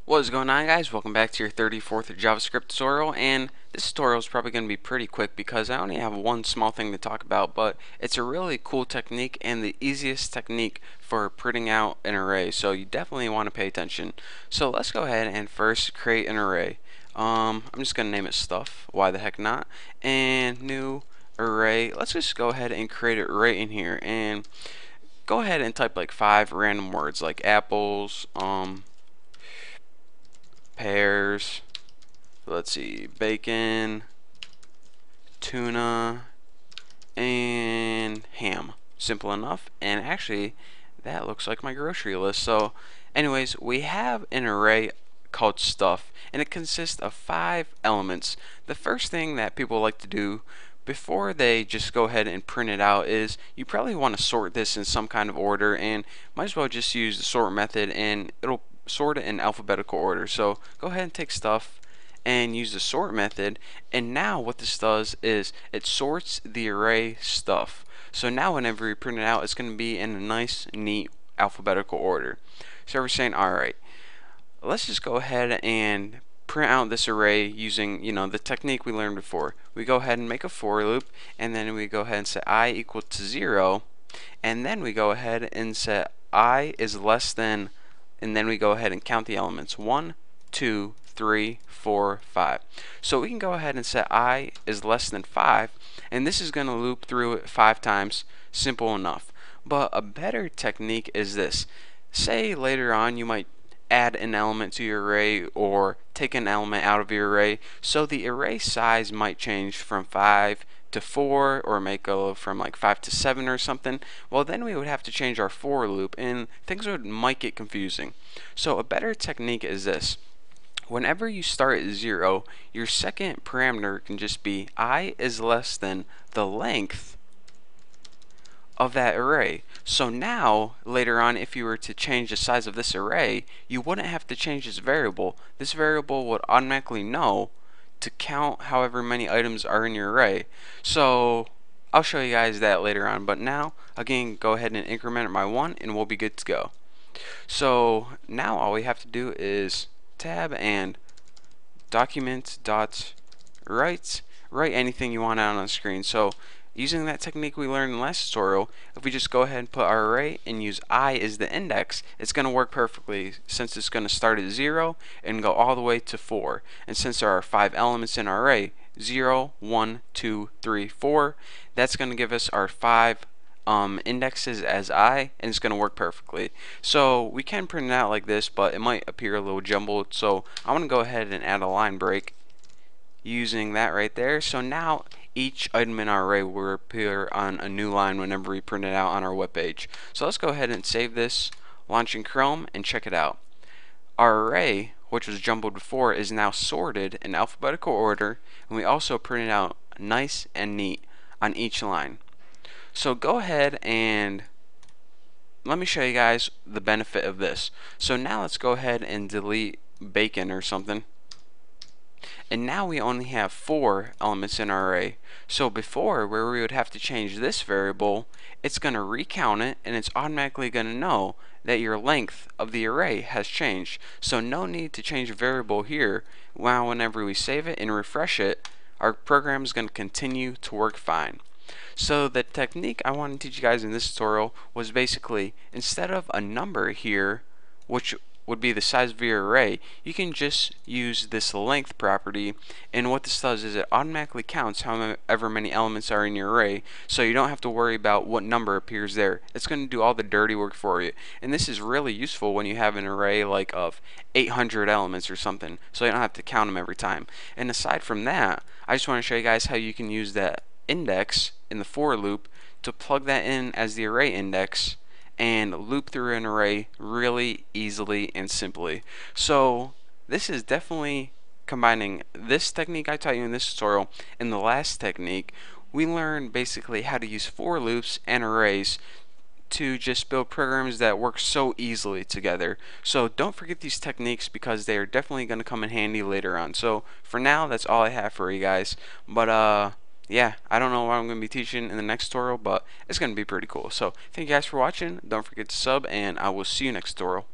What is going on, guys? Welcome back to your 34th JavaScript tutorial, and this tutorial is probably going to be pretty quick because I only have one small thing to talk about, but it's a really cool technique and the easiest technique for printing out an array, so you definitely want to pay attention. So let's go ahead and first create an array. I'm just going to name it stuff, why the heck not, and new array. Let's just go ahead and create it right in here, and go ahead and type like 5 random words like apples, pears, let's see, bacon, tuna, and ham. Simple enough, and actually that looks like my grocery list. So anyways, we have an array called stuff, and it consists of 5 elements. The first thing that people like to do before they just go ahead and print it out is you probably want to sort this in some kind of order, and might as well just use the sort method and it'll sort it in alphabetical order. So go ahead and take stuff and use the sort method, and now what this does is it sorts the array stuff. So now whenever you print it out, it's going to be in a nice, neat alphabetical order. So we're saying, alright, let's just go ahead and print out this array using, the technique we learned before. We go ahead and make a for loop, and then we go ahead and set I equal to 0, and then we go ahead and set I is less than, and then we go ahead and count the elements 1, 2, 3, 4, 5. So we can go ahead and set I is less than 5, and this is going to loop through it 5 times. Simple enough. But a better technique is this. Say later on you might add an element to your array or take an element out of your array, so the array size might change from 5 to 4, or make go from like 5 to 7 or something. Well, then we would have to change our for loop and things might get confusing. So a better technique is this. Whenever you start at 0, your second parameter can just be I is less than the length of that array. So now later on, if you were to change the size of this array, you wouldn't have to change this variable. This variable would automatically know to count however many items are in your array. So I'll show you guys that later on, but now again, go ahead and increment it by 1 and we'll be good to go. So now all we have to do is tab and document.write, write anything you want out on the screen. So using that technique we learned in the last tutorial, if we just go ahead and put our array and use I as the index, it's going to work perfectly, since it's going to start at 0 and go all the way to 4. And since there are 5 elements in our array, 0, 1, 2, 3, 4, that's going to give us our 5 indexes as I, and it's going to work perfectly. So we can print it out like this, but it might appear a little jumbled, so I want to go ahead and add a line break using that right there. So now each item in our array will appear on a new line whenever we print it out on our web page. So let's go ahead and save this, launch in Chrome, and check it out. Our array, which was jumbled before, is now sorted in alphabetical order, and we also printed out nice and neat on each line. So go ahead and let me show you guys the benefit of this. So now let's go ahead and delete bacon or something. And now we only have 4 elements in our array. So before, where we would have to change this variable, it's going to recount it, and it's automatically going to know that your length of the array has changed. So no need to change a variable here. Well, whenever we save it and refresh it, our program is going to continue to work fine. So the technique I want to teach you guys in this tutorial was basically, instead of a number here, which would be the size of your array, you can just use this length property, and what this does is it automatically counts however many elements are in your array, so you don't have to worry about what number appears there. It's going to do all the dirty work for you, and this is really useful when you have an array like of 800 elements or something, so you don't have to count them every time. And aside from that, I just want to show you guys how you can use that index in the for loop to plug that in as the array index and loop through an array really easily and simply. So this is definitely combining this technique I taught you in this tutorial and the last technique. We learned basically how to use for loops and arrays to just build programs that work so easily together. So don't forget these techniques, because they are definitely going to come in handy later on. So for now, that's all I have for you guys, but yeah, I don't know what I'm going to be teaching in the next tutorial, but it's going to be pretty cool. So thank you guys for watching. Don't forget to sub, and I will see you next tutorial.